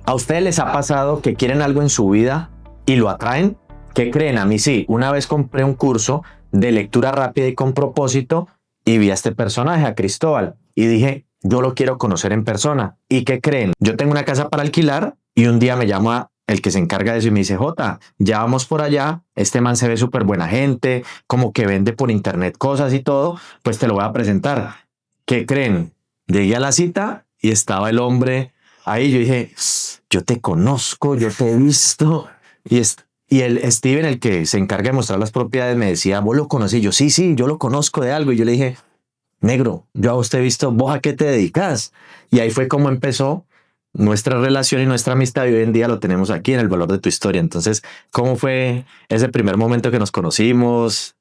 ¿A ustedes les ha pasado que quieren algo en su vida y lo atraen? ¿Qué creen? A mí sí. Una vez compré un curso de lectura rápida y con propósito y vi a este personaje, a Cristóbal, y dije, yo lo quiero conocer en persona. ¿Y qué creen? Yo tengo una casa para alquilar y un día me llama el que se encarga de eso y me dice, Jota, ya vamos por allá, este man se ve súper buena gente, como que vende por internet cosas y todo, pues te lo voy a presentar. ¿Qué creen? Llegué a la cita y estaba el hombre ahí. Yo dije, yo te conozco, yo te he visto. Y el Steven, el que se encarga de mostrar las propiedades, me decía, ¿vos lo conocí? Yo, sí, sí, yo lo conozco de algo. Y yo le dije, negro, yo a usted he visto, ¿vos a qué te dedicas? Y ahí fue como empezó nuestra relación y nuestra amistad, y hoy en día lo tenemos aquí en El Valor de tu Historia. Entonces, ¿cómo fue ese primer momento que nos conocimos?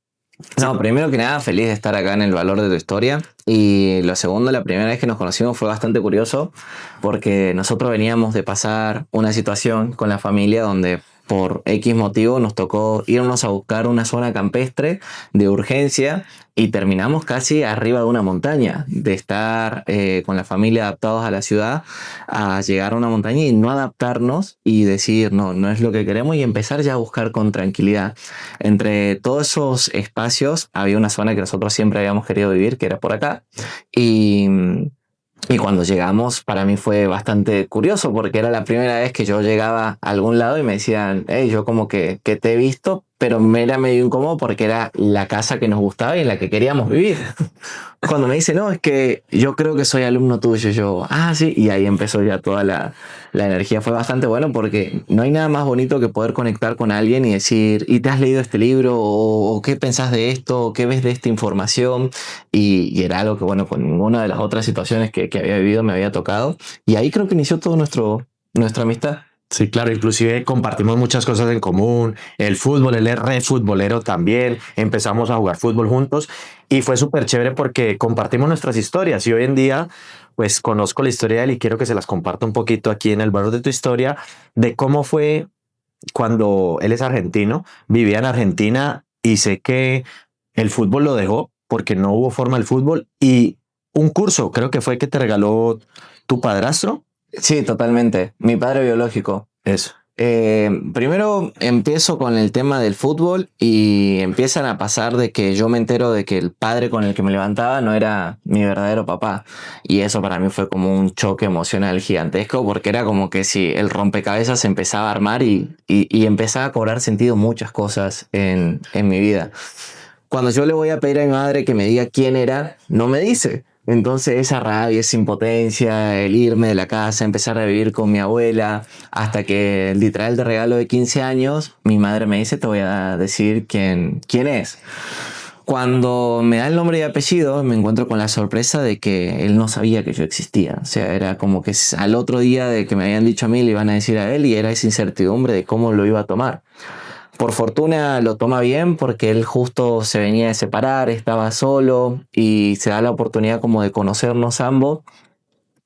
No, primero que nada, feliz de estar acá en El Valor de tu Historia. Y lo segundo, la primera vez que nos conocimos fue bastante curioso porque nosotros veníamos de pasar una situación con la familia donde por X motivo nos tocó irnos a buscar una zona campestre de urgencia y terminamos casi arriba de una montaña, de estar con la familia adaptados a la ciudad, a llegar a una montaña y no adaptarnos y decir no, no es lo que queremos y empezar ya a buscar con tranquilidad. Entre todos esos espacios había una zona que nosotros siempre habíamos querido vivir, que era por acá. Y, y cuando llegamos, para mí fue bastante curioso porque era la primera vez que yo llegaba a algún lado y me decían, hey, yo como que te he visto, pero me era medio incómodo porque era la casa que nos gustaba y en la que queríamos vivir. Cuando me dice, no, es que yo creo que soy alumno tuyo, yo, ah, sí, y ahí empezó ya toda la energía. Fue bastante bueno porque no hay nada más bonito que poder conectar con alguien y decir, ¿y te has leído este libro? O ¿qué pensás de esto? ¿O qué ves de esta información? Y era algo que, bueno, con ninguna de las otras situaciones que había vivido me había tocado. Y ahí creo que inició todo nuestra amistad. Sí, claro, inclusive compartimos muchas cosas en común, el fútbol, él es re futbolero también, empezamos a jugar fútbol juntos y fue súper chévere porque compartimos nuestras historias y hoy en día pues conozco la historia de él y quiero que se las comparta un poquito aquí en El Valor de tu Historia, de cómo fue cuando él es argentino, vivía en Argentina y sé que el fútbol lo dejó porque no hubo forma del fútbol y un curso, creo que fue que te regaló tu padrastro. Sí, totalmente. Mi padre biológico. Eso. Primero empiezo con el tema del fútbol y empiezan a pasar de que yo me entero de que el padre con el que me levantaba no era mi verdadero papá. Y eso para mí fue como un choque emocional gigantesco porque era como que si el rompecabezas se empezaba a armar y empezaba a cobrar sentido muchas cosas en mi vida. Cuando yo le voy a pedir a mi madre que me diga quién era, no me dice. Entonces esa rabia, esa impotencia, el irme de la casa, empezar a vivir con mi abuela, hasta que literal de regalo de 15 años, mi madre me dice, te voy a decir quién es. Cuando me da el nombre y apellido, me encuentro con la sorpresa de que él no sabía que yo existía. O sea, era como que al otro día de que me habían dicho a mí, le iban a decir a él y era esa incertidumbre de cómo lo iba a tomar. Por fortuna lo toma bien porque él justo se venía de separar, estaba solo y se da la oportunidad como de conocernos ambos.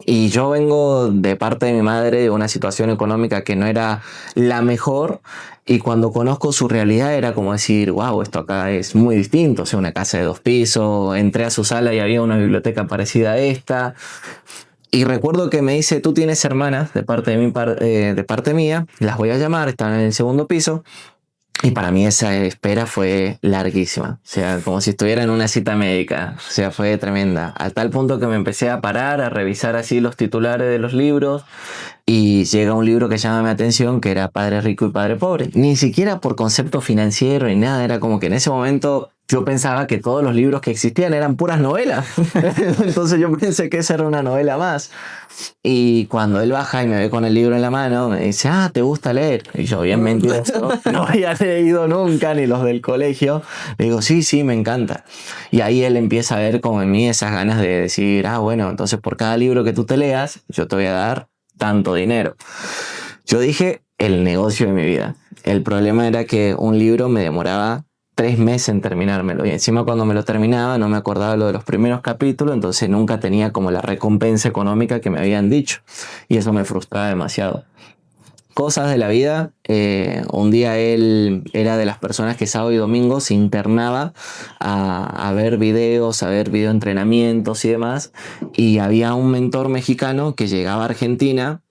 Y yo vengo de parte de mi madre de una situación económica que no era la mejor y cuando conozco su realidad era como decir, wow, esto acá es muy distinto, o sea, una casa de 2 pisos, entré a su sala y había una biblioteca parecida a esta. Y recuerdo que me dice, tú tienes hermanas de parte de parte mía, las voy a llamar, están en el segundo piso. Y para mí esa espera fue larguísima, o sea, como si estuviera en una cita médica, o sea, fue tremenda, a tal punto que me empecé a parar, a revisar así los titulares de los libros y llega un libro que llama mi atención que era Padre Rico y Padre Pobre, ni siquiera por concepto financiero ni nada, era como que en ese momento yo pensaba que todos los libros que existían eran puras novelas, entonces yo pensé que esa era una novela más. Y cuando él baja y me ve con el libro en la mano, me dice, ah, ¿te gusta leer? Y yo, bien mentiroso, no había leído nunca, ni los del colegio. Le digo, sí, sí, me encanta. Y ahí él empieza a ver como en mí esas ganas de decir, ah, bueno, entonces por cada libro que tú te leas, yo te voy a dar tanto dinero. Yo dije, el negocio de mi vida. El problema era que un libro me demoraba 3 meses en terminármelo y encima cuando me lo terminaba no me acordaba lo de los primeros capítulos, entonces nunca tenía como la recompensa económica que me habían dicho y eso me frustraba demasiado. Cosas de la vida, un día él era de las personas que sábado y domingo se internaba a ver videos, a ver videoentrenamientos y demás, y había un mentor mexicano que llegaba a Argentina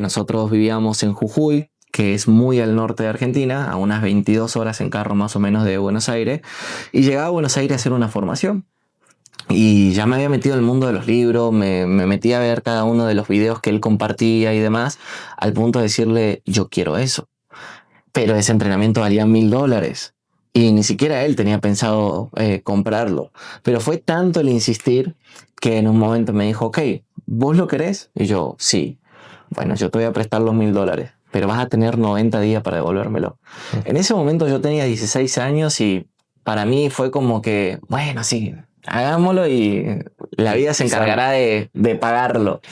nosotros vivíamos en Jujuy, que es muy al norte de Argentina, a unas 22 horas en carro más o menos de Buenos Aires, y llegaba a Buenos Aires a hacer una formación. Y ya me había metido en el mundo de los libros, me metí a ver cada uno de los videos que él compartía y demás, al punto de decirle, yo quiero eso. Pero ese entrenamiento valía $1000. Y ni siquiera él tenía pensado comprarlo. Pero fue tanto el insistir que en un momento me dijo, ok, ¿vos lo querés? Y yo, sí. Bueno, yo te voy a prestar los $1000, pero vas a tener 90 días para devolvérmelo. En ese momento yo tenía 16 años y para mí fue como que, bueno, sí, hagámoslo y la vida se encargará de pagarlo.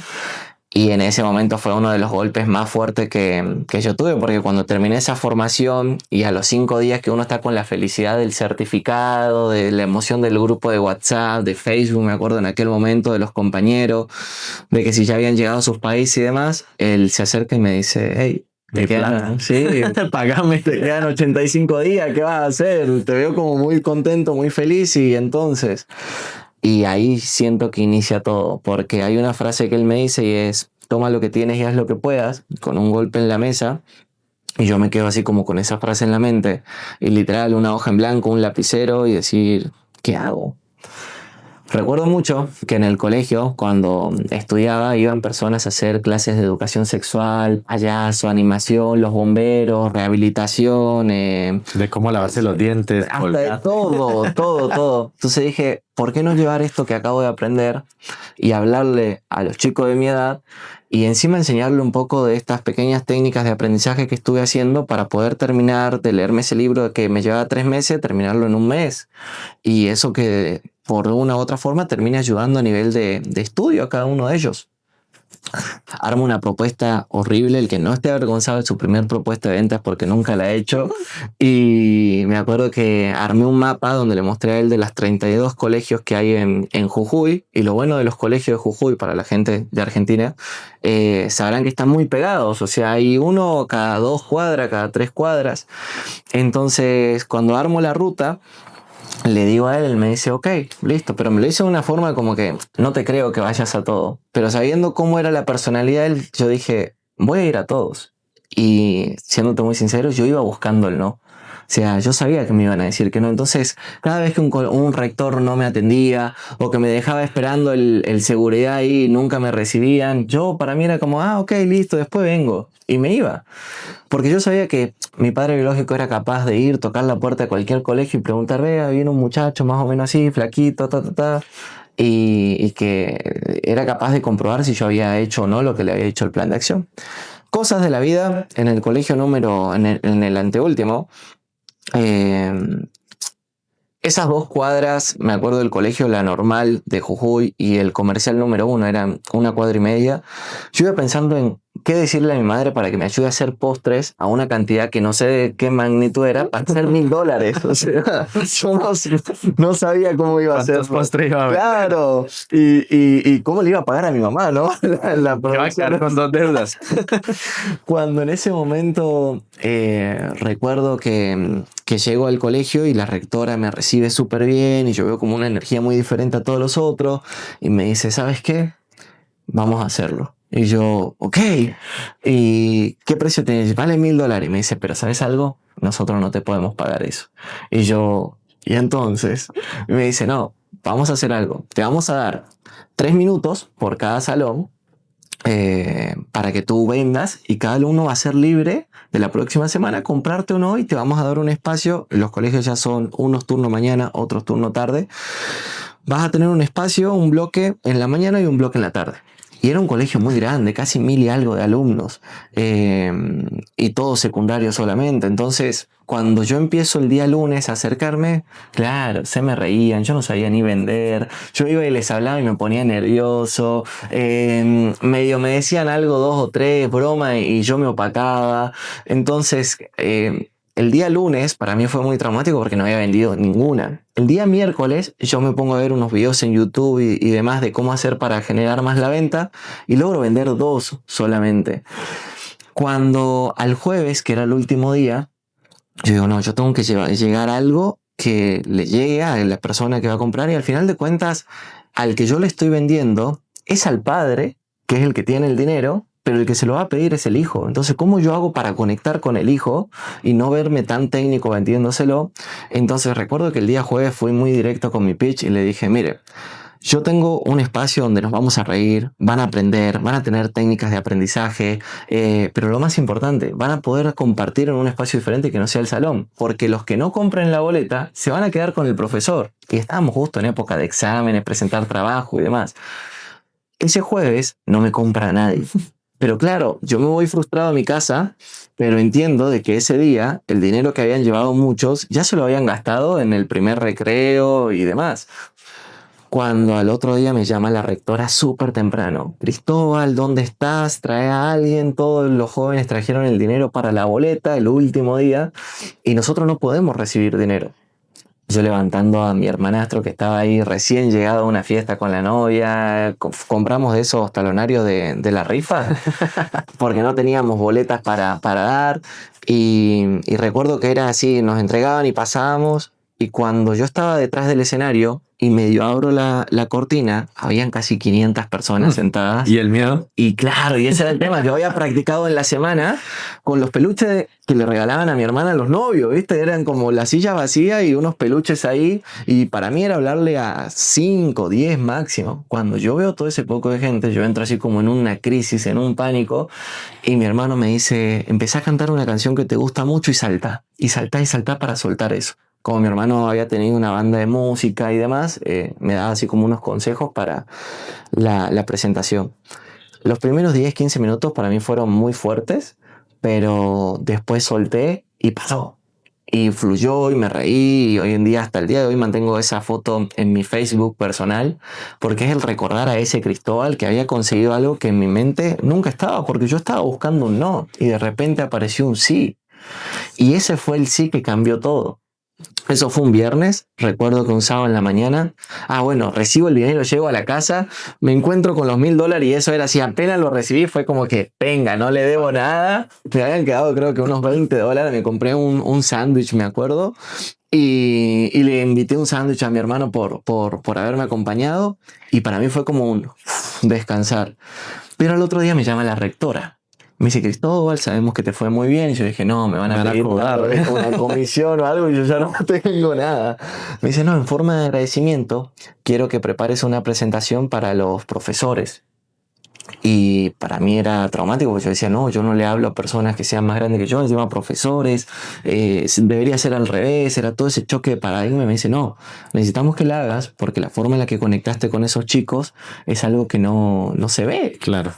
Y en ese momento fue uno de los golpes más fuertes que yo tuve, porque cuando terminé esa formación y a los 5 días que uno está con la felicidad del certificado, de la emoción del grupo de WhatsApp, de Facebook, me acuerdo en aquel momento, de los compañeros, de que si ya habían llegado a sus países y demás, él se acerca y me dice, hey, te quedan, sí, Pagame. te quedan 85 días, ¿qué vas a hacer? Te veo como muy contento, muy feliz y entonces... Y ahí siento que inicia todo, porque hay una frase que él me dice y es, toma lo que tienes y haz lo que puedas, con un golpe en la mesa. Y yo me quedo así como con esa frase en la mente, y literal una hoja en blanco, un lapicero y decir, ¿qué hago? Recuerdo mucho que en el colegio, cuando estudiaba, iban personas a hacer clases de educación sexual, payaso, animación, los bomberos, rehabilitación, De cómo lavarse los dientes. hasta de todo. Entonces dije, ¿por qué no llevar esto que acabo de aprender y hablarle a los chicos de mi edad y encima enseñarle un poco de estas pequeñas técnicas de aprendizaje que estuve haciendo para poder terminar de leerme ese libro que me llevaba 3 meses, terminarlo en un mes? Y eso que por una u otra forma termina ayudando a nivel de estudio a cada uno de ellos. Armo una propuesta horrible, el que no esté avergonzado de su primer propuesta de ventas porque nunca la he hecho. Y me acuerdo que armé un mapa donde le mostré a él de las 32 colegios que hay en Jujuy. Y lo bueno de los colegios de Jujuy para la gente de Argentina, sabrán que están muy pegados. O sea, hay uno cada 2 cuadras, cada 3 cuadras. Entonces, cuando armo la ruta, le digo a él, él me dice, ok, listo, pero me lo hizo de una forma como que no te creo que vayas a todo. Pero sabiendo cómo era la personalidad de él, yo dije, voy a ir a todos. Y siéndote muy sincero, yo iba buscando el no. O sea, yo sabía que me iban a decir que no. Entonces, cada vez que un rector no me atendía o que me dejaba esperando el seguridad ahí y nunca me recibían, yo para mí era como, ok, listo, después vengo. Y me iba. Porque yo sabía que mi padre biológico era capaz de ir, tocar la puerta de cualquier colegio y preguntar, vea, viene un muchacho más o menos así, flaquito, y que era capaz de comprobar si yo había hecho o no lo que le había dicho el plan de acción. Cosas de la vida. En el colegio en el anteúltimo, esas 2 cuadras, me acuerdo del colegio La Normal de Jujuy y el comercial número 1, eran 1,5 cuadras. Yo iba pensando en qué decirle a mi madre para que me ayude a hacer postres a una cantidad que no sé de qué magnitud era, para hacer $1000. O sea, yo no sabía cómo iba a hacer. ¿Cuántos postres iba a haber? Claro. Y cómo le iba a pagar a mi mamá, ¿no? La Me va a quedar con 2 deudas. Cuando en ese momento recuerdo que llego al colegio y la rectora me recibe súper bien y yo veo como una energía muy diferente a todos los otros y me dice, ¿sabes qué? Vamos a hacerlo. Y yo, ok. ¿Y qué precio tienes? Vale $1000. Y me dice, pero ¿sabes algo? Nosotros no te podemos pagar eso. Y yo, ¿y entonces? Y me dice, no, vamos a hacer algo. Te vamos a dar 3 minutos por cada salón para que tú vendas y cada uno va a ser libre de la próxima semana comprarte uno y te vamos a dar un espacio. Los colegios ya son unos turnos mañana, otros turnos tarde. Vas a tener un espacio, un bloque en la mañana y un bloque en la tarde. Y era un colegio muy grande, casi 1000 y algo de alumnos, y todo secundario solamente. Entonces, cuando yo empiezo el día lunes a acercarme, claro, se me reían, yo no sabía ni vender. Yo iba y les hablaba y me ponía nervioso. Medio me decían algo, 2 o 3, broma, y yo me opacaba. Entonces, el día lunes para mí fue muy traumático porque no había vendido ninguna. El día miércoles yo me pongo a ver unos videos en YouTube y demás de cómo hacer para generar más la venta y logro vender 2 solamente. Cuando al jueves, que era el último día, yo digo, no, yo tengo que llegar a algo que le llegue a la persona que va a comprar y al final de cuentas, al que yo le estoy vendiendo es al padre, que es el que tiene el dinero, pero el que se lo va a pedir es el hijo. Entonces, ¿cómo yo hago para conectar con el hijo y no verme tan técnico vendiéndoselo? Entonces, recuerdo que el día jueves fui muy directo con mi pitch y le dije, mire, yo tengo un espacio donde nos vamos a reír, van a aprender, van a tener técnicas de aprendizaje, pero lo más importante, van a poder compartir en un espacio diferente que no sea el salón, porque los que no compren la boleta se van a quedar con el profesor. Y estábamos justo en época de exámenes, presentar trabajo y demás. Ese jueves no me compra nadie. Pero claro, yo me voy frustrado a mi casa, pero entiendo de que ese día el dinero que habían llevado muchos ya se lo habían gastado en el primer recreo y demás. Cuando al otro día me llama la rectora súper temprano. Cristóbal, ¿dónde estás? Trae a alguien. Todos los jóvenes trajeron el dinero para la boleta el último día y nosotros no podemos recibir dinero. Yo levantando a mi hermanastro que estaba ahí recién llegado a una fiesta con la novia. Compramos de esos talonarios de la rifa porque no teníamos boletas para dar. Y recuerdo que era así, nos entregaban y pasábamos. Y cuando yo estaba detrás del escenario y medio abro la cortina, habían casi 500 personas sentadas. ¿Y el miedo? Y claro, y ese era el tema. Yo había practicado en la semana con los peluches que le regalaban a mi hermana a los novios, ¿viste? Eran como la silla vacía y unos peluches ahí. Y para mí era hablarle a 5, 10 máximo. Cuando yo veo todo ese poco de gente, yo entro así como en una crisis, en un pánico. Y mi hermano me dice, empecé a cantar una canción que te gusta mucho y salta. Y salta para soltar eso. Como mi hermano había tenido una banda de música y demás, me daba así como unos consejos para la presentación. Los primeros 10, 15 minutos para mí fueron muy fuertes, pero después solté y pasó. Y fluyó y me reí y hoy en día, hasta el día de hoy, mantengo esa foto en mi Facebook personal porque es el recordar a ese Cristóbal que había conseguido algo que en mi mente nunca estaba, porque yo estaba buscando un no y de repente apareció un sí. Y ese fue el sí que cambió todo. Eso fue un viernes, recuerdo que un sábado en la mañana, recibo el dinero, llego a la casa, me encuentro con los $1000 y eso era así, apenas lo recibí, fue como que, venga, no le debo nada, me habían quedado creo que unos $20, me compré un sándwich, me acuerdo, y le invité un sándwich a mi hermano por haberme acompañado y para mí fue como un descansar. Pero al otro día me llama la rectora. Me dice, Cristóbal, sabemos que te fue muy bien. Y yo dije, no, me van a pedir una comisión o algo y yo ya no tengo nada. Me dice, no, en forma de agradecimiento, quiero que prepares una presentación para los profesores. Y para mí era traumático porque yo decía, no, yo no le hablo a personas que sean más grandes que yo, encima a profesores, debería ser al revés, era todo ese choque de paradigma. Y me dice, no, necesitamos que la hagas porque la forma en la que conectaste con esos chicos es algo que no se ve. Claro.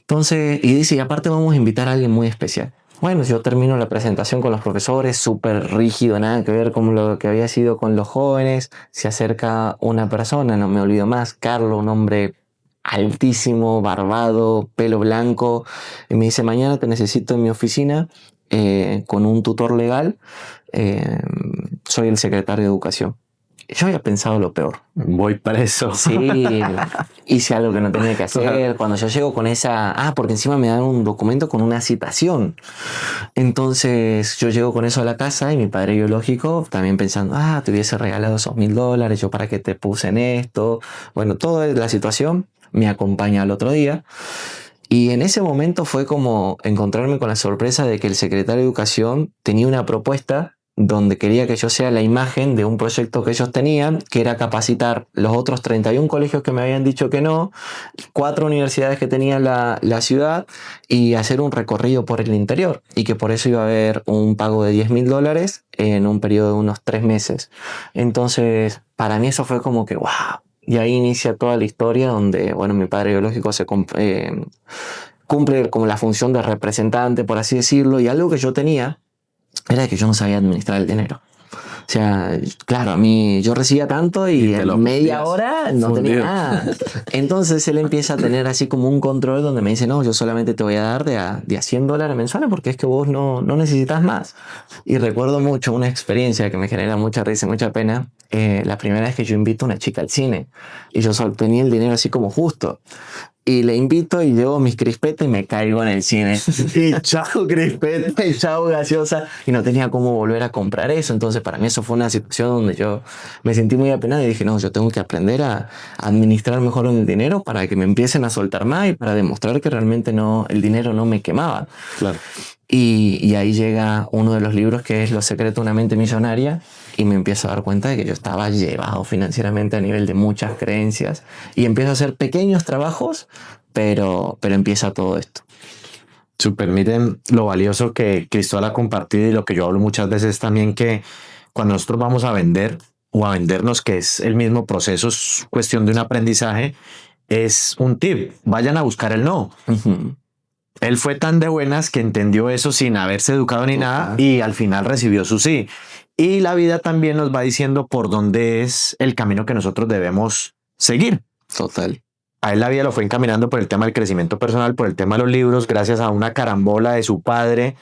Entonces, y dice, y aparte vamos a invitar a alguien muy especial. Bueno, yo termino la presentación con los profesores, súper rígido, nada que ver con lo que había sido con los jóvenes. Se acerca una persona, no me olvido más, Carlos, un hombre altísimo, barbado, pelo blanco, y me dice, mañana te necesito en mi oficina con un tutor legal, soy el secretario de Educación. Yo había pensado lo peor. Voy preso. Sí, hice algo que no tenía que hacer. Cuando yo llego con porque encima me dan un documento con una citación. Entonces yo llego con eso a la casa y mi padre biológico también pensando, te hubiese regalado esos $1000, yo para qué te puse en esto. Bueno, toda la situación me acompaña al otro día. Y en ese momento fue como encontrarme con la sorpresa de que el secretario de Educación tenía una propuesta donde quería que yo sea la imagen de un proyecto que ellos tenían, que era capacitar los otros 31 colegios que me habían dicho que no, 4 universidades que tenía la ciudad y hacer un recorrido por el interior y que por eso iba a haber un pago de $10.000 en un periodo de unos 3 meses. Entonces, para mí eso fue como que ¡wow! Y ahí inicia toda la historia donde, mi padre biológico cumple como la función de representante, por así decirlo, y algo que yo tenía era que yo no sabía administrar el dinero. O sea, claro, a mí yo recibía tanto y en media hora no tenía nada. Entonces él empieza a tener así como un control donde me dice, no, yo solamente te voy a dar de a $100 mensuales porque es que vos no necesitas más. Y recuerdo mucho una experiencia que me genera mucha risa y mucha pena. La primera vez que yo invito a una chica al cine y yo solo tenía el dinero así como justo. y le invito y llevo mis crispetas y me caigo en el cine. Y chao crispeta y chao gaseosa. Y no tenía cómo volver a comprar eso. Entonces para mí eso fue una situación donde yo me sentí muy apenado y dije, no, yo tengo que aprender a administrar mejor el dinero para que me empiecen a soltar más y para demostrar que realmente no, el dinero no me quemaba. Claro. Y ahí llega uno de los libros que es Los secretos de una mente millonaria y me empiezo a dar cuenta de que yo estaba llevado financieramente a nivel de muchas creencias y empiezo a hacer pequeños trabajos, pero empieza todo esto. Súper, miren lo valioso que Cristóbal ha compartido y lo que yo hablo muchas veces también, que cuando nosotros vamos a vender o a vendernos, que es el mismo proceso, es cuestión de un aprendizaje, es un tip, vayan a buscar el no. Uh-huh. Él fue tan de buenas que entendió eso sin haberse educado ni nada y al final recibió su sí. Y la vida también nos va diciendo por dónde es el camino que nosotros debemos seguir. Total. A él la vida lo fue encaminando por el tema del crecimiento personal, por el tema de los libros, gracias a una carambola de su padre.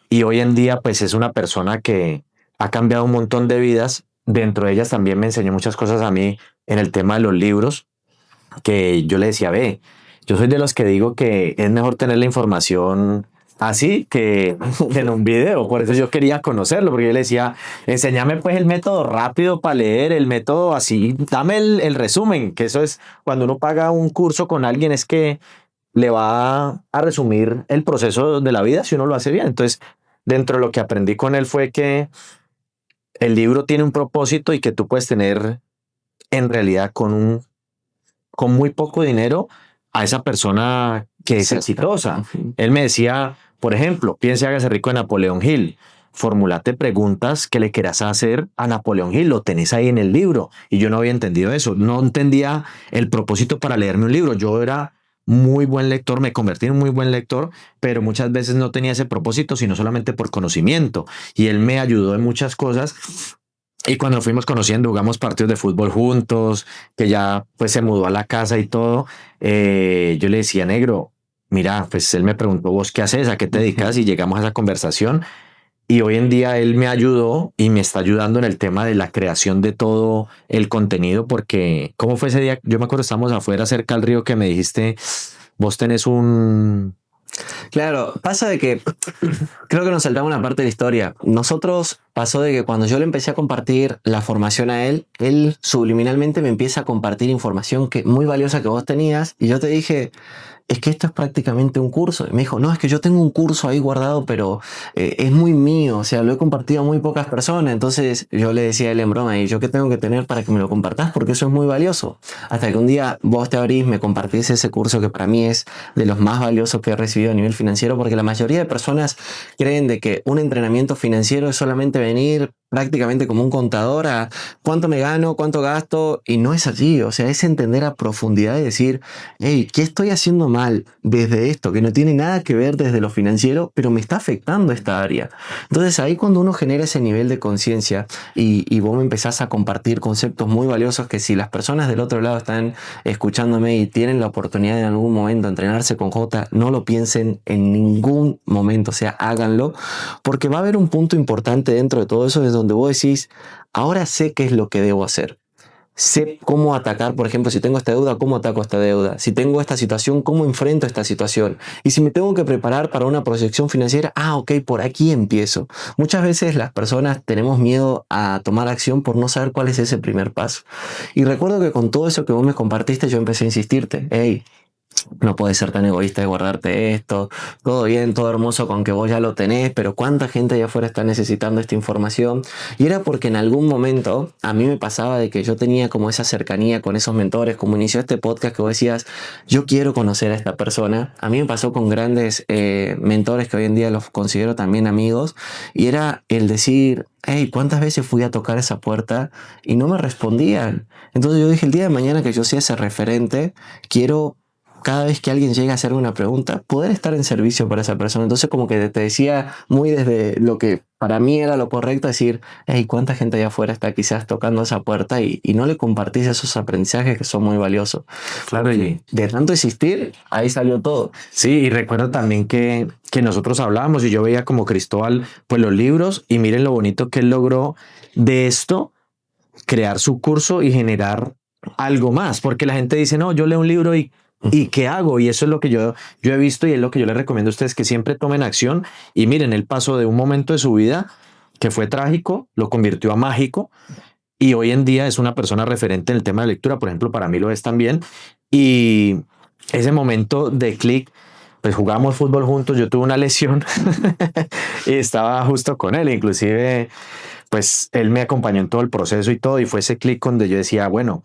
Y hoy en día pues es una persona que ha cambiado un montón de vidas. Dentro de ellas también me enseñó muchas cosas a mí en el tema de los libros, que yo le decía, ve, yo soy de los que digo que es mejor tener la información así que en un video. Por eso yo quería conocerlo, porque yo le decía, enséñame pues el método rápido para leer, el método así, dame el resumen, que eso es cuando uno paga un curso con alguien, es que le va a resumir el proceso de la vida si uno lo hace bien. Entonces, dentro de lo que aprendí con él fue que el libro tiene un propósito y que tú puedes tener en realidad con muy poco dinero a esa persona que es exitosa. Uh-huh. Él me decía, por ejemplo, piense, hágase rico de Napoleón Hill. Formulate preguntas que le quieras hacer a Napoleón Hill. Lo tenés ahí en el libro. Y yo no había entendido eso. No entendía el propósito para leerme un libro. Yo era muy buen lector, me convertí en un muy buen lector, pero muchas veces no tenía ese propósito, sino solamente por conocimiento. Y él me ayudó en muchas cosas. Y cuando nos fuimos conociendo, jugamos partidos de fútbol juntos, que ya pues se mudó a la casa y todo, yo le decía, negro, mira, pues él me preguntó, ¿vos qué haces? ¿A qué te dedicas? Y llegamos a esa conversación. Y hoy en día él me ayudó y me está ayudando en el tema de la creación de todo el contenido, porque ¿cómo fue ese día? Yo me acuerdo, estábamos afuera cerca del río que me dijiste, vos tenés un... Claro, pasa de que creo que nos saltamos una parte de la historia. Nosotros pasó de que cuando yo le empecé a compartir la formación a él subliminalmente me empieza a compartir información que muy valiosa que vos tenías y yo te dije, es que esto es prácticamente un curso. Y me dijo, no, es que yo tengo un curso ahí guardado, pero es muy mío, o sea, lo he compartido a muy pocas personas. Entonces yo le decía a él en broma, ¿y yo qué tengo que tener para que me lo compartas? Porque eso es muy valioso. Hasta que un día vos te abrís, me compartís ese curso que para mí es de los más valiosos que he recibido a nivel financiero, porque la mayoría de personas creen de que un entrenamiento financiero es solamente venir prácticamente como un contador a cuánto me gano, cuánto gasto, y no es así. O sea, es entender a profundidad y decir, hey, ¿qué estoy haciendo mal desde esto? Que no tiene nada que ver desde lo financiero, pero me está afectando esta área. Entonces ahí cuando uno genera ese nivel de conciencia y vos me empezás a compartir conceptos muy valiosos que si las personas del otro lado están escuchándome y tienen la oportunidad en algún momento de entrenarse con J, no lo piensen en ningún momento, o sea, háganlo, porque va a haber un punto importante dentro de todo eso, es donde vos decís, ahora sé qué es lo que debo hacer. Sé cómo atacar, por ejemplo, si tengo esta deuda, cómo ataco esta deuda. Si tengo esta situación, cómo enfrento esta situación. Y si me tengo que preparar para una proyección financiera, ok, por aquí empiezo. Muchas veces las personas tenemos miedo a tomar acción por no saber cuál es ese primer paso. Y recuerdo que con todo eso que vos me compartiste, yo empecé a insistirte, hey, no puedes ser tan egoísta de guardarte esto, todo bien, todo hermoso con que vos ya lo tenés, pero cuánta gente allá afuera está necesitando esta información. Y era porque en algún momento a mí me pasaba de que yo tenía como esa cercanía con esos mentores, como inició este podcast que vos decías, yo quiero conocer a esta persona. A mí me pasó con grandes mentores que hoy en día los considero también amigos, y era el decir, hey, ¿cuántas veces fui a tocar esa puerta y no me respondían? Entonces yo dije, el día de mañana que yo sea ese referente, quiero cada vez que alguien llega a hacer una pregunta, poder estar en servicio para esa persona. Entonces como que te decía muy desde lo que para mí era lo correcto, decir, hey, ¿cuánta gente allá afuera está quizás tocando esa puerta y no le compartís esos aprendizajes que son muy valiosos? Claro, y de tanto existir, ahí salió todo. sí, y recuerdo también que nosotros hablábamos y yo veía como Cristóbal, pues los libros, y miren lo bonito que él logró de esto, crear su curso y generar algo más, porque la gente dice, no, yo leo un libro y ¿Y qué hago? Y eso es lo que yo he visto y es lo que yo les recomiendo a ustedes, que siempre tomen acción y miren, él pasó de un momento de su vida que fue trágico, lo convirtió a mágico y hoy en día es una persona referente en el tema de lectura, por ejemplo, para mí lo es también. Y ese momento de clic, pues jugamos fútbol juntos, yo tuve una lesión y estaba justo con él, inclusive pues él me acompañó en todo el proceso y todo, y fue ese clic donde yo decía, bueno,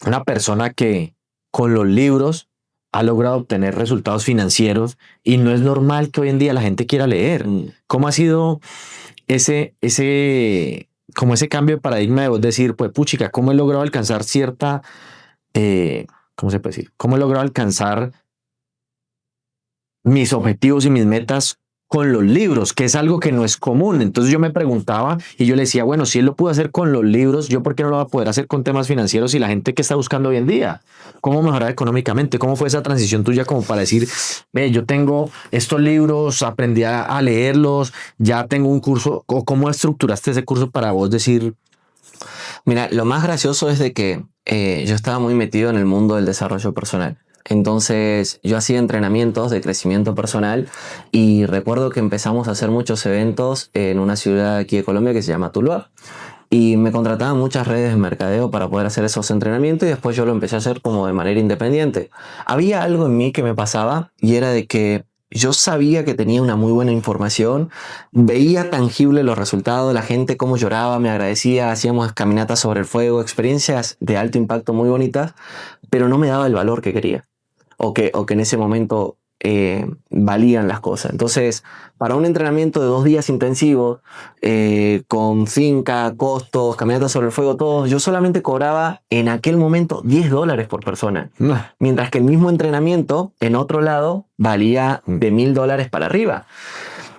una persona que con los libros ha logrado obtener resultados financieros y no es normal que hoy en día la gente quiera leer. ¿Cómo ha sido como ese cambio de paradigma de vos decir, pues puchica, cómo he logrado alcanzar cierta, ¿cómo se puede decir? ¿Cómo he logrado alcanzar mis objetivos y mis metas con los libros, que es algo que no es común? Entonces yo me preguntaba y yo le decía, bueno, si él lo pudo hacer con los libros, ¿yo por qué no lo voy a poder hacer con temas financieros y la gente que está buscando hoy en día? ¿Cómo mejorar económicamente? ¿Cómo fue esa transición tuya como para decir, ve, yo tengo estos libros, aprendí a leerlos, ya tengo un curso? ¿O cómo estructuraste ese curso para vos decir? Mira, lo más gracioso es de que yo estaba muy metido en el mundo del desarrollo personal. Entonces yo hacía entrenamientos de crecimiento personal y recuerdo que empezamos a hacer muchos eventos en una ciudad aquí de Colombia que se llama Tuluá. Y me contrataban muchas redes de mercadeo para poder hacer esos entrenamientos y después yo lo empecé a hacer como de manera independiente. Había algo en mí que me pasaba y era de que yo sabía que tenía una muy buena información, veía tangible los resultados, la gente cómo lloraba, me agradecía, hacíamos caminatas sobre el fuego, experiencias de alto impacto muy bonitas, pero no me daba el valor que quería o que en ese momento valían las cosas. Entonces, para un entrenamiento de 2 días intensivos, con finca, costos, caminatas sobre el fuego, todo, yo solamente cobraba en aquel momento $10 por persona. Mientras que el mismo entrenamiento, en otro lado, valía de $1,000 para arriba.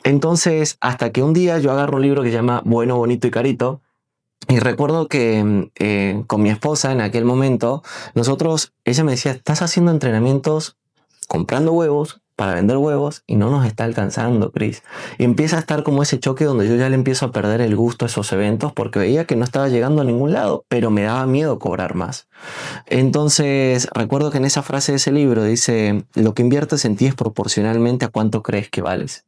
Entonces, hasta que un día yo agarro un libro que se llama Bueno, Bonito y Carito, y recuerdo que con mi esposa en aquel momento, ella me decía, estás haciendo entrenamientos comprando huevos para vender huevos y no nos está alcanzando, Chris. Y empieza a estar como ese choque donde yo ya le empiezo a perder el gusto a esos eventos porque veía que no estaba llegando a ningún lado, pero me daba miedo cobrar más. Entonces, recuerdo que en esa frase de ese libro dice, lo que inviertes en ti es proporcionalmente a cuánto crees que vales.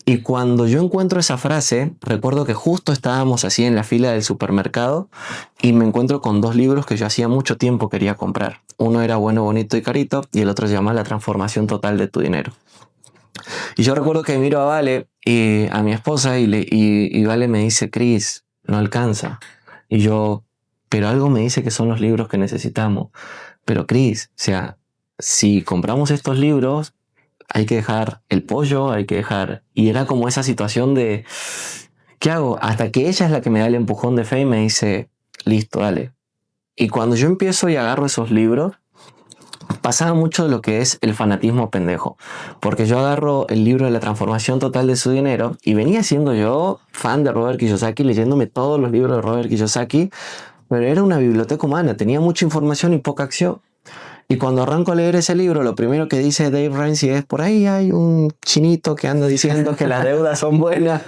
Y cuando yo encuentro esa frase, recuerdo que justo estábamos así en la fila del supermercado y me encuentro con 2 libros que yo hacía mucho tiempo quería comprar. Uno era Bueno, Bonito y Carito y el otro se llama La Transformación Total de tu Dinero. Y yo recuerdo que miro a Vale y a mi esposa y Vale me dice, Chris, no alcanza. Y yo, pero algo me dice que son los libros que necesitamos. Pero Chris, o sea, si compramos estos libros, hay que dejar el pollo, hay que dejar... Y era como esa situación de, ¿qué hago? Hasta que ella es la que me da el empujón de fe y me dice, listo, dale. Y cuando yo empiezo y agarro esos libros, pasaba mucho de lo que es el fanatismo pendejo. Porque yo agarro el libro de La Transformación Total de su Dinero y venía siendo yo fan de Robert Kiyosaki, leyéndome todos los libros de Robert Kiyosaki, pero era una biblioteca humana, tenía mucha información y poca acción. Y cuando arranco a leer ese libro, lo primero que dice Dave Ramsey es, por ahí hay un chinito que anda diciendo que las deudas son buenas.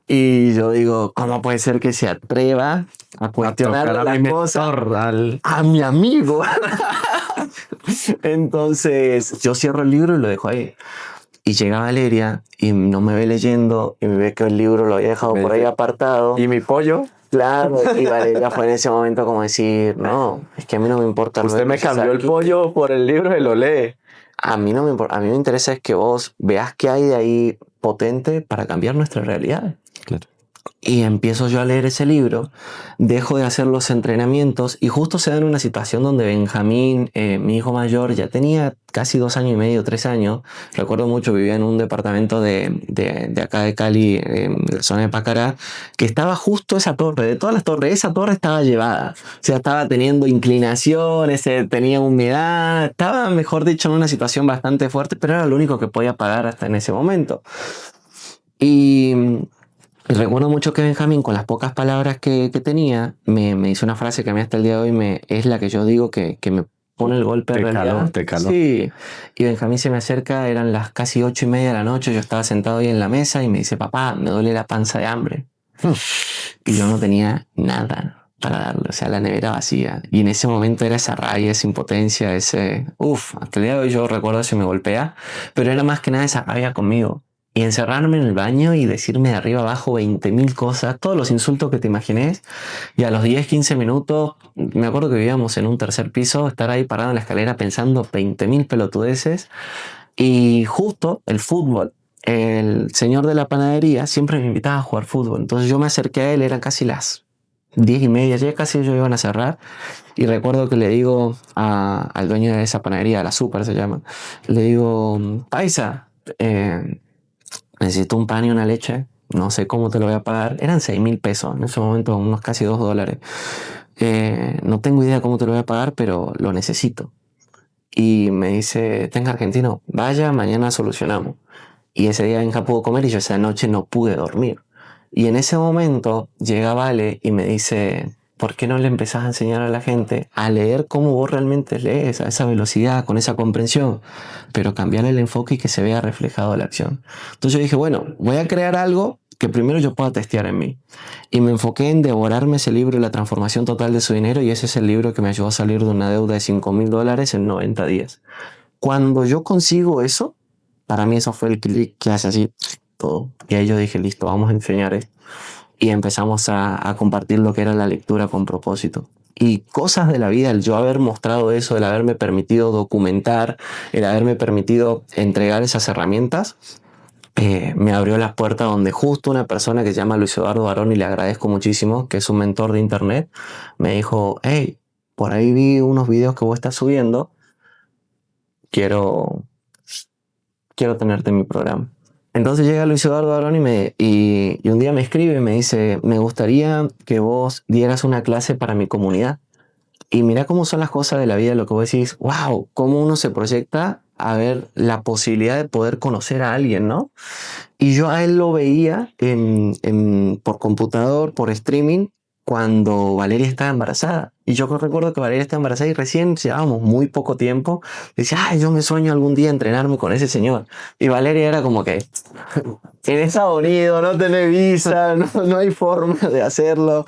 Y yo digo, ¿cómo puede ser que se atreva a cuestionar la cosa a mi amigo? Entonces yo cierro el libro y lo dejo ahí. Y llega Valeria y no me ve leyendo y me ve que el libro lo había dejado por ahí apartado. ¿Y mi pollo? Claro, y Valeria fue en ese momento como decir, no, es que a mí no me importa. Usted me cambió el pollo por el libro y lo lee. A mí no me importa, a mí me interesa es que vos veas qué hay de ahí potente para cambiar nuestra realidad. Claro. Y empiezo yo a leer ese libro, dejo de hacer los entrenamientos y justo se da en una situación donde Benjamín, mi hijo mayor, ya tenía casi 2 años y medio, 3 años. Recuerdo mucho, vivía en un departamento de acá de Cali, en la zona de Pacará, que estaba justo esa torre, de todas las torres, esa torre estaba llevada. O sea, estaba teniendo inclinaciones, tenía humedad, estaba, mejor dicho, en una situación bastante fuerte, pero era lo único que podía pagar hasta en ese momento. Y recuerdo mucho que Benjamín, con las pocas palabras que tenía, me hizo una frase que a mí hasta el día de hoy es la que yo digo que me pone el golpe de realidad. Te caló. Sí. Y Benjamín se me acerca, eran las casi 8:30 de la noche, yo estaba sentado ahí en la mesa y me dice, papá, me duele la panza de hambre. Y yo no tenía nada. para darle, o sea, la nevera vacía. Y en ese momento era esa rabia, esa impotencia, hasta el día de hoy yo recuerdo si me golpea, pero era más que nada esa rabia conmigo. Y encerrarme en el baño y decirme de arriba abajo 20.000 cosas, todos los insultos que te imagines. Y a los 10, 15 minutos, me acuerdo que vivíamos en un tercer piso, estar ahí parado en la escalera pensando 20.000 pelotudeces. Y justo el fútbol, el señor de la panadería siempre me invitaba a jugar fútbol. Entonces yo me acerqué a él, eran casi las 10:30, ya casi ellos iban a cerrar. Y recuerdo que le digo al dueño de esa panadería, la Super se llama, le digo, paisa, necesito un pan y una leche, no sé cómo te lo voy a pagar. Eran 6.000 pesos, en ese momento unos casi $2. No tengo idea cómo te lo voy a pagar, pero lo necesito. Y me dice, tenga argentino, vaya, mañana solucionamos. Y ese día Benja pudo comer y yo esa noche no pude dormir. Y en ese momento llega Vale y me dice, ¿por qué no le empezás a enseñar a la gente a leer como vos realmente lees, a esa velocidad, con esa comprensión? Pero cambiar el enfoque y que se vea reflejado la acción. Entonces yo dije, bueno, voy a crear algo que primero yo pueda testear en mí. Y me enfoqué en devorarme ese libro, La transformación total de su dinero, y ese es el libro que me ayudó a salir de una deuda de $5.000 en 90 días. Cuando yo consigo eso, para mí eso fue el clic que hace así todo. Y ahí yo dije, listo, vamos a enseñar esto. Y empezamos a compartir lo que era la lectura con propósito. Y cosas de la vida, el yo haber mostrado eso, el haberme permitido documentar, el haberme permitido entregar esas herramientas, me abrió las puertas donde justo una persona que se llama Luis Eduardo Barón, y le agradezco muchísimo, que es un mentor de internet, me dijo, hey, por ahí vi unos videos que vos estás subiendo, quiero tenerte en mi programa. Entonces llega Luis Eduardo Barón y un día me escribe y me dice, me gustaría que vos dieras una clase para mi comunidad. Y mira cómo son las cosas de la vida, lo que vos decís, wow, cómo uno se proyecta a ver la posibilidad de poder conocer a alguien, ¿no? Y yo a él lo veía por computador, por streaming, cuando Valeria estaba embarazada. Y yo recuerdo que Valeria estaba embarazada y recién llevábamos muy poco tiempo. Decía, ay, yo me sueño algún día entrenarme con ese señor. Y Valeria era como que, en Estados Unidos no tenés visa, no hay forma de hacerlo.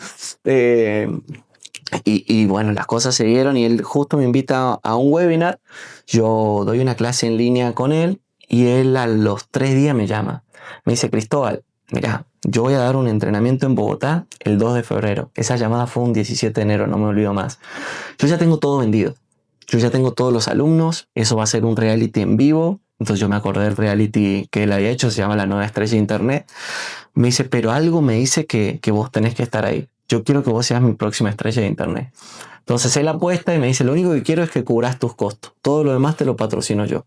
Y bueno, las cosas se dieron y él justo me invita a un webinar. Yo doy una clase en línea con él y él a los 3 días me llama. Me dice, Cristóbal, mira, yo voy a dar un entrenamiento en Bogotá el 2 de febrero. Esa llamada fue un 17 de enero, no me olvido más. Yo ya tengo todo vendido. Yo ya tengo todos los alumnos. Eso va a ser un reality en vivo. Entonces yo me acordé del reality que él había hecho, se llama La Nueva Estrella de Internet. Me dice, pero algo me dice que vos tenés que estar ahí. Yo quiero que vos seas mi próxima estrella de internet. Entonces él apuesta y me dice, lo único que quiero es que cubras tus costos. Todo lo demás te lo patrocino yo.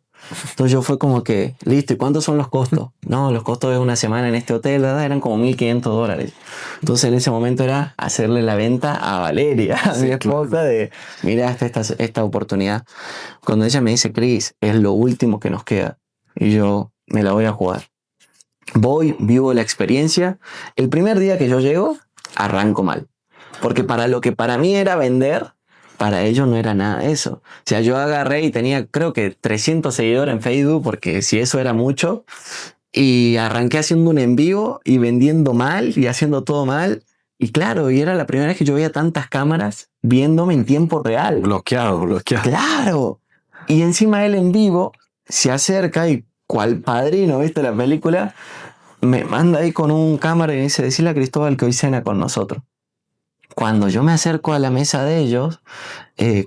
Entonces yo fue como que, listo, ¿y cuántos son los costos? No, los costos de una semana en este hotel, ¿verdad? Eran como $1.500. Entonces en ese momento era hacerle la venta a Valeria, a mi esposa, de, mira esta oportunidad. Cuando ella me dice, Cris, es lo último que nos queda. Y yo me la voy a jugar. Voy, vivo la experiencia. El primer día que yo llego, arranco mal. Porque para lo que para mí era vender, para ellos no era nada eso. O sea, yo agarré y tenía creo que 300 seguidores en Facebook, porque si eso era mucho, y arranqué haciendo un en vivo y vendiendo mal y haciendo todo mal. Y claro, y era la primera vez que yo veía tantas cámaras viéndome en tiempo real. Bloqueado. Claro. Y encima él en vivo se acerca y cual padrino, ¿viste la película? Me manda ahí con un cámara y me dice, decirle a Cristóbal que hoy cena con nosotros. Cuando yo me acerco a la mesa de ellos,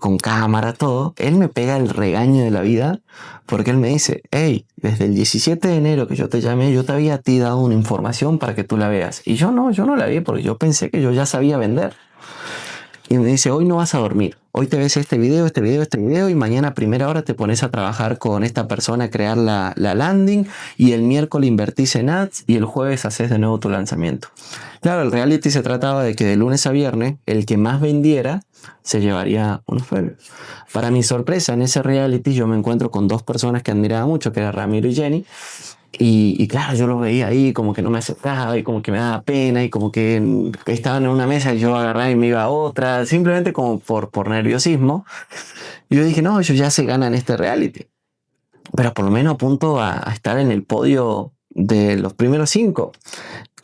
con cámara, todo, él me pega el regaño de la vida, porque él me dice, hey, desde el 17 de enero que yo te llamé, yo te había a ti dado una información para que tú la veas. Y yo no la vi porque yo pensé que yo ya sabía vender. Y me dice, hoy no vas a dormir. Hoy te ves este video y mañana a primera hora te pones a trabajar con esta persona a crear la landing y el miércoles invertís en ads y el jueves haces de nuevo tu lanzamiento. Claro, el reality se trataba de que de lunes a viernes el que más vendiera se llevaría unos premios. Para mi sorpresa, en ese reality yo me encuentro con 2 personas que admiraba mucho, que era Ramiro y Jenny. Y claro, yo los veía ahí como que no me aceptaba y como que me daba pena y como que estaban en una mesa y yo agarraba y me iba a otra, simplemente como por nerviosismo. Y yo dije, no, ellos ya se ganan este reality, pero por lo menos apunto a estar en el podio de los primeros 5.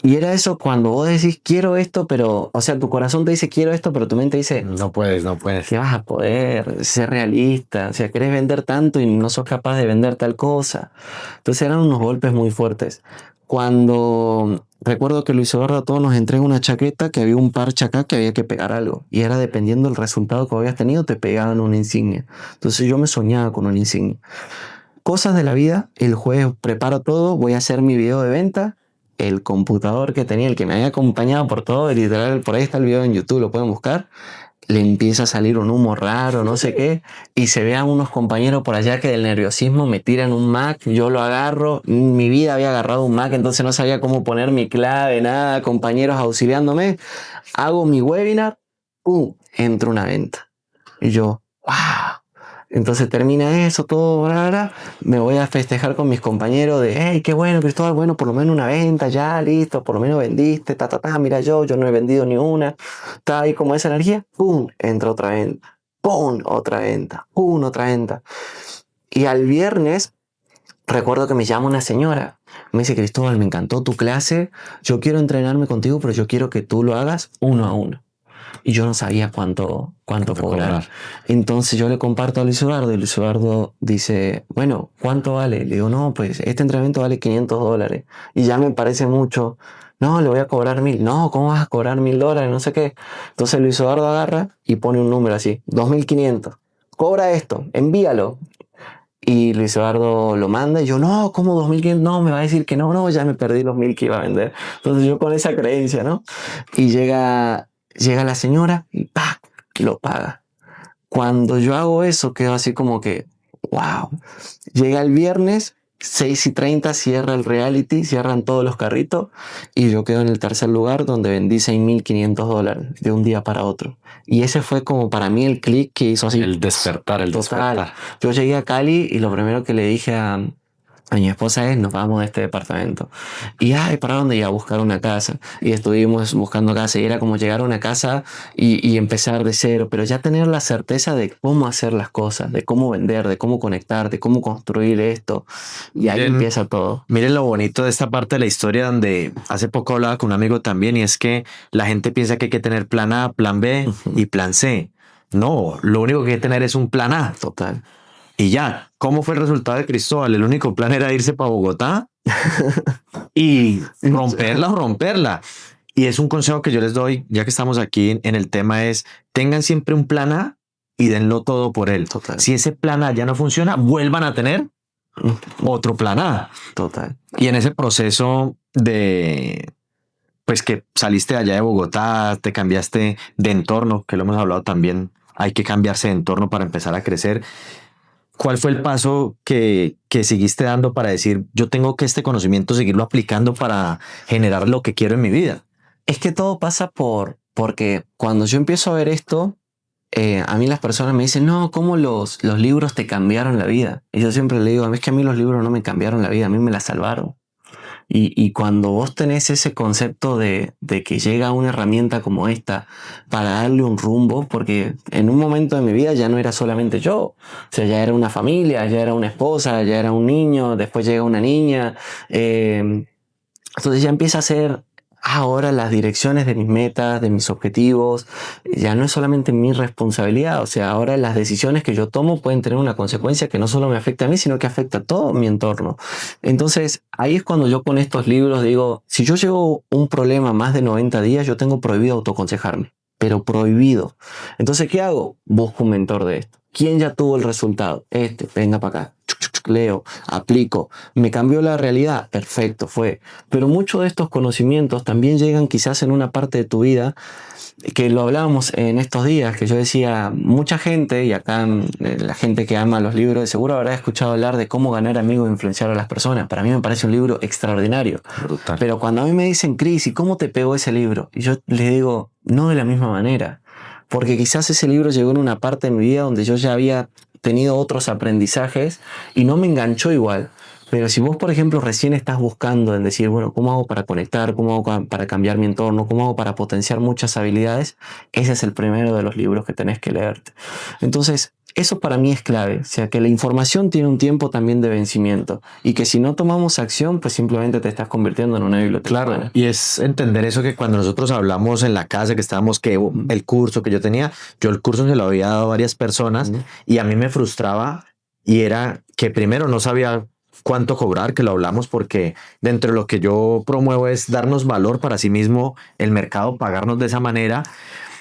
Y era eso cuando vos decís, quiero esto, pero, o sea, tu corazón te dice, quiero esto, pero tu mente dice, No puedes, no puedes. ¿qué vas a poder? Ser realista. O sea, querés vender tanto y no sos capaz de vender tal cosa. Entonces eran unos golpes muy fuertes. Cuando recuerdo que Luis Eduardo a todos nos entrega una chaqueta, que había un parche acá que había que pegar algo. Y era dependiendo del resultado que habías tenido, te pegaban una insignia. Entonces yo me soñaba con una insignia. Cosas de la vida, el jueves preparo todo, voy a hacer mi video de venta. El computador que tenía, el que me había acompañado por todo, literal, por ahí está el video en YouTube, lo pueden buscar. Le empieza a salir un humo raro, no sé qué, y se vean unos compañeros por allá que del nerviosismo me tiran un Mac, yo lo agarro, en mi vida había agarrado un Mac, entonces no sabía cómo poner mi clave, nada, compañeros auxiliándome, hago mi webinar, ¡pum!, entro una venta. Y yo, ¡wow! Entonces termina eso, todo, bla, bla, bla. Me voy a festejar con mis compañeros de, hey, qué bueno, Cristóbal, bueno, por lo menos una venta, ya, listo, por lo menos vendiste, mira yo no he vendido ni una. Está ahí como esa energía, ¡pum! Entra otra venta, ¡pum! Otra venta, ¡pum! Otra venta. Y al viernes, recuerdo que me llama una señora, me dice, Cristóbal, me encantó tu clase, yo quiero entrenarme contigo, pero yo quiero que tú lo hagas 1 a 1. Y yo no sabía cuánto cobrar. Entonces yo le comparto a Luis Eduardo y Luis Eduardo dice, bueno, ¿cuánto vale? Le digo, no, pues este entrenamiento vale $500. Y ya me parece mucho. No, le voy a cobrar 1.000. No, ¿cómo vas a cobrar $1.000? No sé qué. Entonces Luis Eduardo agarra y pone un número así, 2.500. Cobra esto, envíalo. Y Luis Eduardo lo manda y yo, no, ¿cómo 2.500? No, me va a decir que no, no, ya me perdí los 1.000 que iba a vender. Entonces yo con esa creencia, ¿no? Y llega la señora y ¡pac! Lo paga. Cuando yo hago eso, quedo así como que, wow. Llega el viernes, 6:30, cierra el reality, cierran todos los carritos y yo quedo en el tercer lugar donde vendí $6.500 de un día para otro. Y ese fue como para mí el clic que hizo así. El despertar. Yo llegué a Cali y lo primero que le dije a mi esposa es, nos vamos de este departamento. Y, ¿para dónde iba? A buscar una casa. Y estuvimos buscando casa y era como llegar a una casa y empezar de cero, pero ya tener la certeza de cómo hacer las cosas, de cómo vender, de cómo conectar, de cómo construir esto. Y ahí empieza todo. Miren lo bonito de esta parte de la historia donde hace poco hablaba con un amigo también y es que la gente piensa que hay que tener plan A, plan B y plan C. No, lo único que hay que tener es un plan A. Total. Y ya, ¿cómo fue el resultado de Cristóbal? El único plan era irse para Bogotá y romperla. Y es un consejo que yo les doy, ya que estamos aquí en el tema, es tengan siempre un plan A y denlo todo por él. Total. Si ese plan A ya no funciona, vuelvan a tener otro plan A. Total. Y en ese proceso de, pues que saliste allá de Bogotá, te cambiaste de entorno, que lo hemos hablado también, hay que cambiarse de entorno para empezar a crecer. ¿Cuál fue el paso que seguiste dando para decir, yo tengo que este conocimiento seguirlo aplicando para generar lo que quiero en mi vida? Es que todo pasa porque cuando yo empiezo a ver esto, a mí las personas me dicen, no, ¿cómo los libros te cambiaron la vida? Y yo siempre le digo, es que a mí los libros no me cambiaron la vida, a mí me la salvaron. Y cuando vos tenés ese concepto de que llega una herramienta como esta para darle un rumbo, porque en un momento de mi vida ya no era solamente yo, o sea, ya era una familia, ya era una esposa, ya era un niño, después llega una niña, entonces ya empieza a ser ahora las direcciones de mis metas, de mis objetivos, ya no es solamente mi responsabilidad, o sea, ahora las decisiones que yo tomo pueden tener una consecuencia que no solo me afecta a mí, sino que afecta a todo mi entorno. Entonces, ahí es cuando yo con estos libros digo, si yo llevo un problema más de 90 días, yo tengo prohibido autoaconsejarme, pero prohibido. Entonces, ¿qué hago? Busco un mentor de esto. ¿Quién ya tuvo el resultado? Venga para acá. Leo, aplico, me cambió la realidad, perfecto, fue. Pero muchos de estos conocimientos también llegan quizás en una parte de tu vida, que lo hablábamos en estos días, que yo decía, mucha gente, y acá la gente que ama los libros, de seguro habrá escuchado hablar de cómo ganar amigos e influenciar a las personas. Para mí me parece un libro extraordinario. Brutal. Pero cuando a mí me dicen, Cris, ¿y cómo te pegó ese libro? Y yo les digo, no de la misma manera. Porque quizás ese libro llegó en una parte de mi vida donde yo ya había tenido otros aprendizajes y no me enganchó igual. Pero si vos, por ejemplo, recién estás buscando en decir, bueno, ¿cómo hago para conectar? ¿Cómo hago para cambiar mi entorno? ¿Cómo hago para potenciar muchas habilidades? Ese es el primero de los libros que tenés que leerte. Entonces, eso para mí es clave, o sea, que la información tiene un tiempo también de vencimiento y que si no tomamos acción, pues simplemente te estás convirtiendo en una biblioteca. Claro, y es entender eso que cuando nosotros hablamos en la casa, que estábamos, que el curso que yo tenía, yo el curso se lo había dado a varias personas y a mí me frustraba y era que primero no sabía cuánto cobrar, que lo hablamos porque dentro de lo que yo promuevo es darnos valor para sí mismo, el mercado pagarnos de esa manera.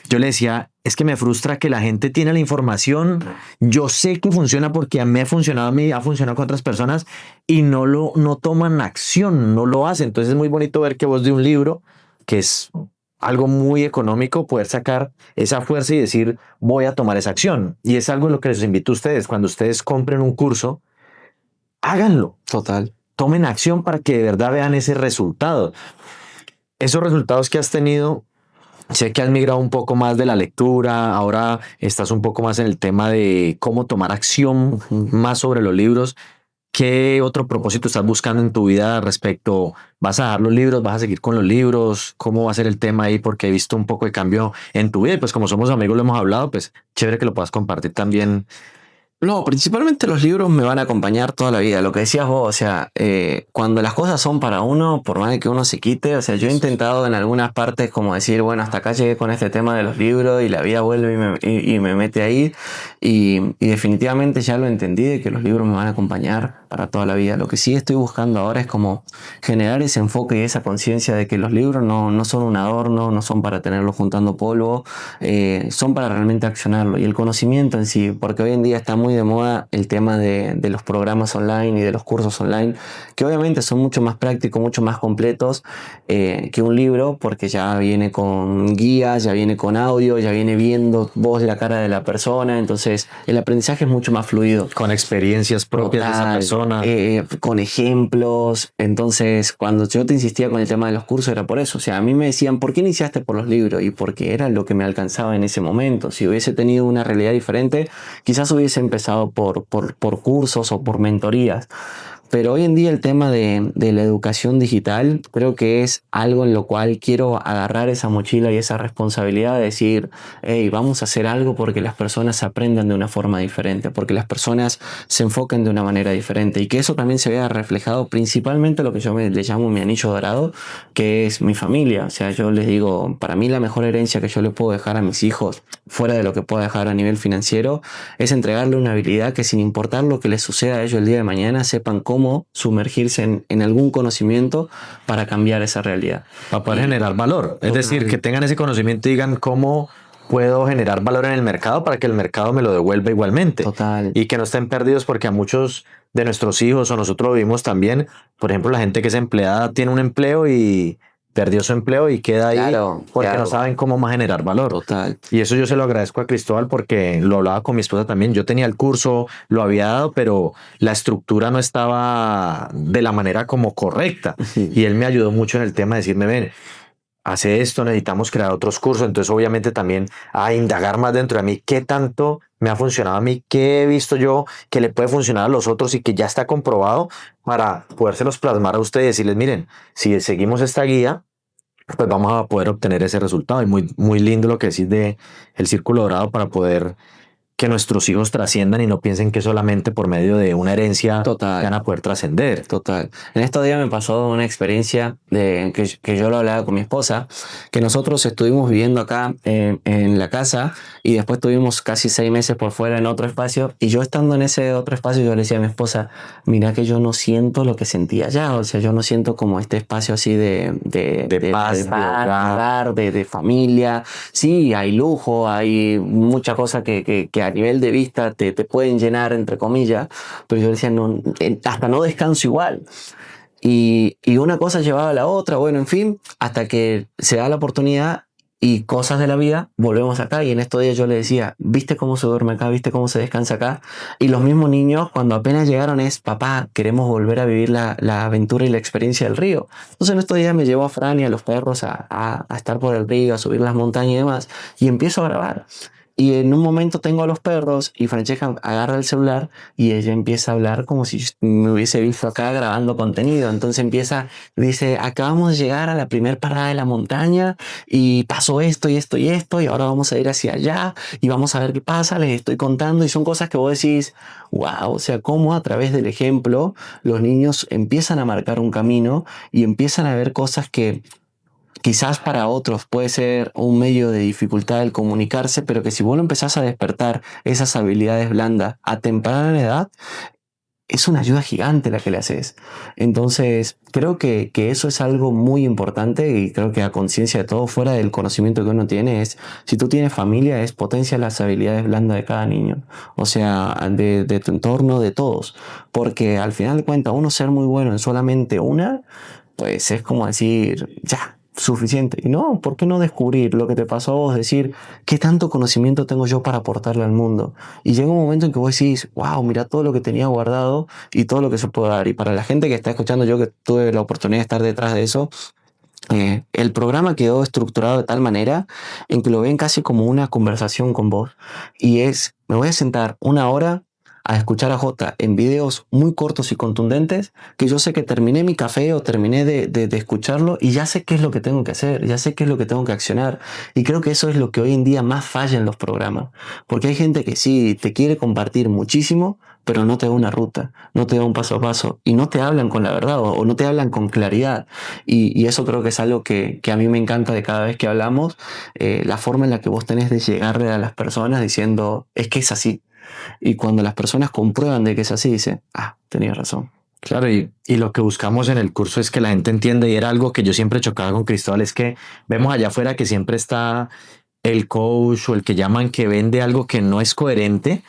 Yo le decía, es que me frustra que la gente tiene la información, yo sé que funciona porque a mí ha funcionado, a mí ha funcionado con otras personas y no toman acción, no lo hacen. Entonces es muy bonito ver que vos de un libro, que es algo muy económico, poder sacar esa fuerza y decir, voy a tomar esa acción. Y es algo en lo que les invito a ustedes, cuando ustedes compren un curso, háganlo, Total. tomen acción para que de verdad vean ese resultado. Esos resultados que has tenido. Sé que has migrado un poco más de la lectura, ahora estás un poco más en el tema de cómo tomar acción más sobre los libros. ¿Qué otro propósito estás buscando en tu vida respecto? ¿Vas a dejar los libros? ¿Vas a seguir con los libros? ¿Cómo va a ser el tema ahí? Porque he visto un poco de cambio en tu vida y pues como somos amigos lo hemos hablado, pues chévere que lo puedas compartir también. No, principalmente los libros me van a acompañar toda la vida. Lo que decías vos, o sea, cuando las cosas son para uno, por más de que uno se quite, o sea, yo he intentado en algunas partes como decir, bueno, hasta acá llegué con este tema de los libros y la vida vuelve y me mete ahí. Y definitivamente ya lo entendí de que los libros me van a acompañar para toda la vida. Lo que sí estoy buscando ahora es como generar ese enfoque y esa conciencia de que los libros no son un adorno, no son para tenerlos juntando polvo, son para realmente accionarlo. Y el conocimiento en sí, porque hoy en día está muy de moda el tema de los programas online y de los cursos online, que obviamente son mucho más prácticos, mucho más completos que un libro, porque ya viene con guías, ya viene con audio, ya viene viendo vos la cara de la persona, entonces el aprendizaje es mucho más fluido. Con experiencias propias de esa persona. Con ejemplos. Entonces, cuando yo te insistía con el tema de los cursos era por eso. O sea, a mí me decían, ¿por qué iniciaste por los libros? Y porque era lo que me alcanzaba en ese momento. Si hubiese tenido una realidad diferente, quizás hubiese empezado por cursos o por mentorías. Pero hoy en día el tema de la educación digital creo que es algo en lo cual quiero agarrar esa mochila y esa responsabilidad de decir, hey, vamos a hacer algo porque las personas aprendan de una forma diferente, porque las personas se enfoquen de una manera diferente y que eso también se vea reflejado principalmente lo que yo le llamo mi anillo dorado, que es mi familia. O sea, yo les digo, para mí la mejor herencia que yo le puedo dejar a mis hijos, fuera de lo que pueda dejar a nivel financiero, es entregarle una habilidad que sin importar lo que les suceda a ellos el día de mañana, sepan cómo sumergirse en algún conocimiento para cambiar esa realidad. Para poder generar valor. Es decir, que tengan ese conocimiento y digan cómo puedo generar valor en el mercado para que el mercado me lo devuelva igualmente. Total. Y que no estén perdidos porque a muchos de nuestros hijos o nosotros lo vimos también. Por ejemplo, la gente que es empleada tiene un empleo y perdió su empleo y queda ahí porque no saben cómo más generar valor. Total. Y eso yo se lo agradezco a Cristóbal porque lo hablaba con mi esposa también. Yo tenía el curso, lo había dado, pero la estructura no estaba de la manera como correcta. Y él me ayudó mucho en el tema de decirme, ven, hace esto, necesitamos crear otros cursos. Entonces, obviamente, también a indagar más dentro de mí qué tanto me ha funcionado a mí, qué he visto yo que le puede funcionar a los otros y que ya está comprobado para podérselos plasmar a ustedes y decirles, miren, si seguimos esta guía, pues vamos a poder obtener ese resultado. Y muy, muy lindo lo que decís de el círculo dorado para poder que nuestros hijos trasciendan y no piensen que solamente por medio de una herencia van a poder trascender. Total. En estos días me pasó una experiencia de que yo lo hablaba con mi esposa, que nosotros estuvimos viviendo acá en la casa y después tuvimos casi 6 meses por fuera en otro espacio y yo estando en ese otro espacio yo le decía a mi esposa, mira que yo no siento lo que sentía allá, o sea, yo no siento como este espacio así de paz, de familia. Sí, hay lujo, hay mucha cosa que a nivel de vista te pueden llenar, entre comillas, pero yo decía, no, hasta no descanso igual. Y una cosa llevaba a la otra, bueno, en fin, hasta que se da la oportunidad y cosas de la vida, volvemos acá. Y en estos días yo le decía, ¿viste cómo se duerme acá? ¿Viste cómo se descansa acá? Y los mismos niños, cuando apenas llegaron, es, papá, queremos volver a vivir la aventura y la experiencia del río. Entonces en estos días me llevo a Fran y a los perros a estar por el río, a subir las montañas y demás, y empiezo a grabar. Y en un momento tengo a los perros y Francesca agarra el celular y ella empieza a hablar como si me hubiese visto acá grabando contenido. Entonces dice, acabamos de llegar a la primera parada de la montaña y pasó esto y esto y esto y ahora vamos a ir hacia allá y vamos a ver qué pasa, les estoy contando y son cosas que vos decís, wow, o sea, cómo a través del ejemplo los niños empiezan a marcar un camino y empiezan a ver cosas que quizás para otros puede ser un medio de dificultad el comunicarse, pero que si vos lo empezás a despertar esas habilidades blandas a temprana edad, es una ayuda gigante la que le haces. Entonces, creo que eso es algo muy importante y creo que a conciencia de todo, fuera del conocimiento que uno tiene, es, si tú tienes familia, es potencia las habilidades blandas de cada niño. O sea, de tu entorno, de todos. Porque al final de cuentas, uno ser muy bueno en solamente una, pues es como decir, ya, suficiente. Y no, ¿por qué no descubrir lo que te pasó a vos? Decir, ¿qué tanto conocimiento tengo yo para aportarle al mundo? Y llega un momento en que vos decís, wow, mira todo lo que tenía guardado y todo lo que se puede dar. Y para la gente que está escuchando, yo que tuve la oportunidad de estar detrás de eso, el programa quedó estructurado de tal manera en que lo ven casi como una conversación con vos. Y es, me voy a sentar una hora a escuchar a Jota en videos muy cortos y contundentes, que yo sé que terminé mi café o terminé de escucharlo y ya sé qué es lo que tengo que hacer, ya sé qué es lo que tengo que accionar. Y creo que eso es lo que hoy en día más falla en los programas. Porque hay gente que sí te quiere compartir muchísimo, pero no te da una ruta, no te da un paso a paso y no te hablan con la verdad o no te hablan con claridad. Y eso creo que es algo que a mí me encanta de cada vez que hablamos, la forma en la que vos tenés de llegarle a las personas diciendo, es que es así. Y cuando las personas comprueban de que es así, dicen, ah, tenías razón. Claro, y lo que buscamos en el curso es que la gente entienda, y era algo que yo siempre chocaba con Cristóbal, es que vemos allá afuera que siempre está el coach o el que llaman que vende algo que no es coherente.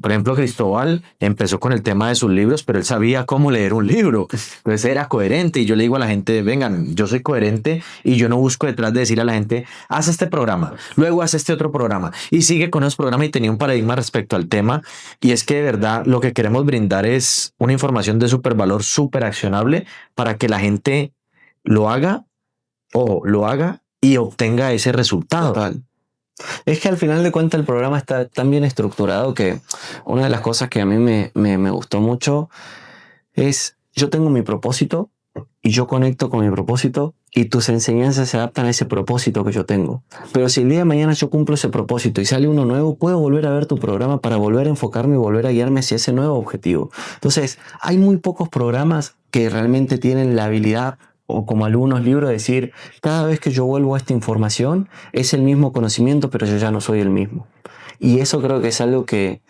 Por ejemplo, Cristóbal empezó con el tema de sus libros, pero él sabía cómo leer un libro. Entonces era coherente y yo le digo a la gente, vengan, yo soy coherente y yo no busco detrás de decir a la gente, haz este programa, luego haz este otro programa y sigue con esos programas y tenía un paradigma respecto al tema. Y es que de verdad lo que queremos brindar es una información de súper valor, súper accionable para que la gente lo haga o lo haga y obtenga ese resultado. Total. Es que al final de cuentas el programa está tan bien estructurado que una de las cosas que a mí me gustó mucho es, yo tengo mi propósito y yo conecto con mi propósito y tus enseñanzas se adaptan a ese propósito que yo tengo. Pero si el día de mañana yo cumplo ese propósito y sale uno nuevo, puedo volver a ver tu programa para volver a enfocarme y volver a guiarme hacia ese nuevo objetivo. Entonces, hay muy pocos programas que realmente tienen la habilidad o como algunos libros decir, cada vez que yo vuelvo a esta información es el mismo conocimiento, pero yo ya no soy el mismo. Y eso creo que es algo que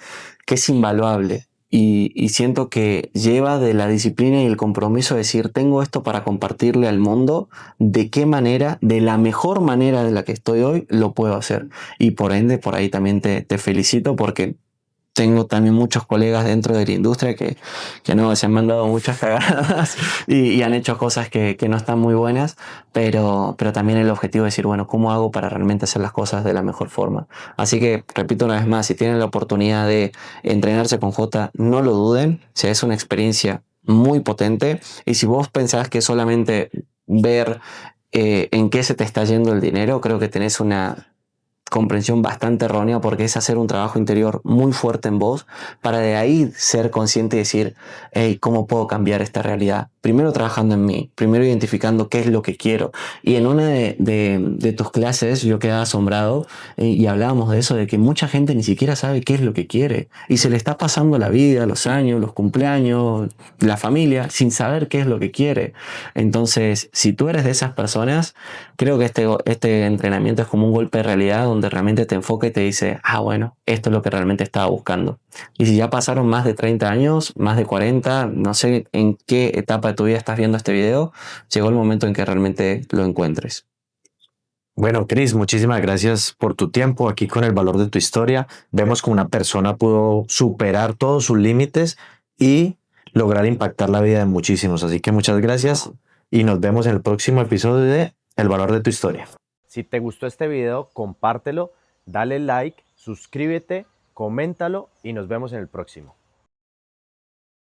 es invaluable. Y siento que lleva de la disciplina y el compromiso de decir, tengo esto para compartirle al mundo, de qué manera, de la mejor manera de la que estoy hoy, lo puedo hacer. Y por ende, por ahí también te felicito porque tengo también muchos colegas dentro de la industria que no, se han mandado muchas cagadas y han hecho cosas que no están muy buenas, pero también el objetivo es decir, bueno, ¿cómo hago para realmente hacer las cosas de la mejor forma? Así que, repito una vez más, si tienen la oportunidad de entrenarse con J, no lo duden, o sea, es una experiencia muy potente y si vos pensás que solamente ver en qué se te está yendo el dinero, creo que tenés una comprensión bastante errónea porque es hacer un trabajo interior muy fuerte en vos para de ahí ser consciente y decir, hey, ¿cómo puedo cambiar esta realidad? Primero trabajando en mí, primero identificando qué es lo que quiero. Y en una de tus clases yo quedaba asombrado y hablábamos de eso, de que mucha gente ni siquiera sabe qué es lo que quiere y se le está pasando la vida, los años, los cumpleaños, la familia, sin saber qué es lo que quiere. Entonces, si tú eres de esas personas, creo que este entrenamiento es como un golpe de realidad donde realmente te enfoca y te dice, ah, bueno, esto es lo que realmente estaba buscando. Y si ya pasaron más de 30 años, más de 40, no sé en qué etapa de tu vida estás viendo este video, llegó el momento en que realmente lo encuentres. Bueno, Cris, muchísimas gracias por tu tiempo aquí con el valor de tu historia. Vemos que una persona pudo superar todos sus límites y lograr impactar la vida de muchísimos. Así que muchas gracias y nos vemos en el próximo episodio de El valor de tu historia. Si te gustó este video, compártelo, dale like, suscríbete, coméntalo y nos vemos en el próximo.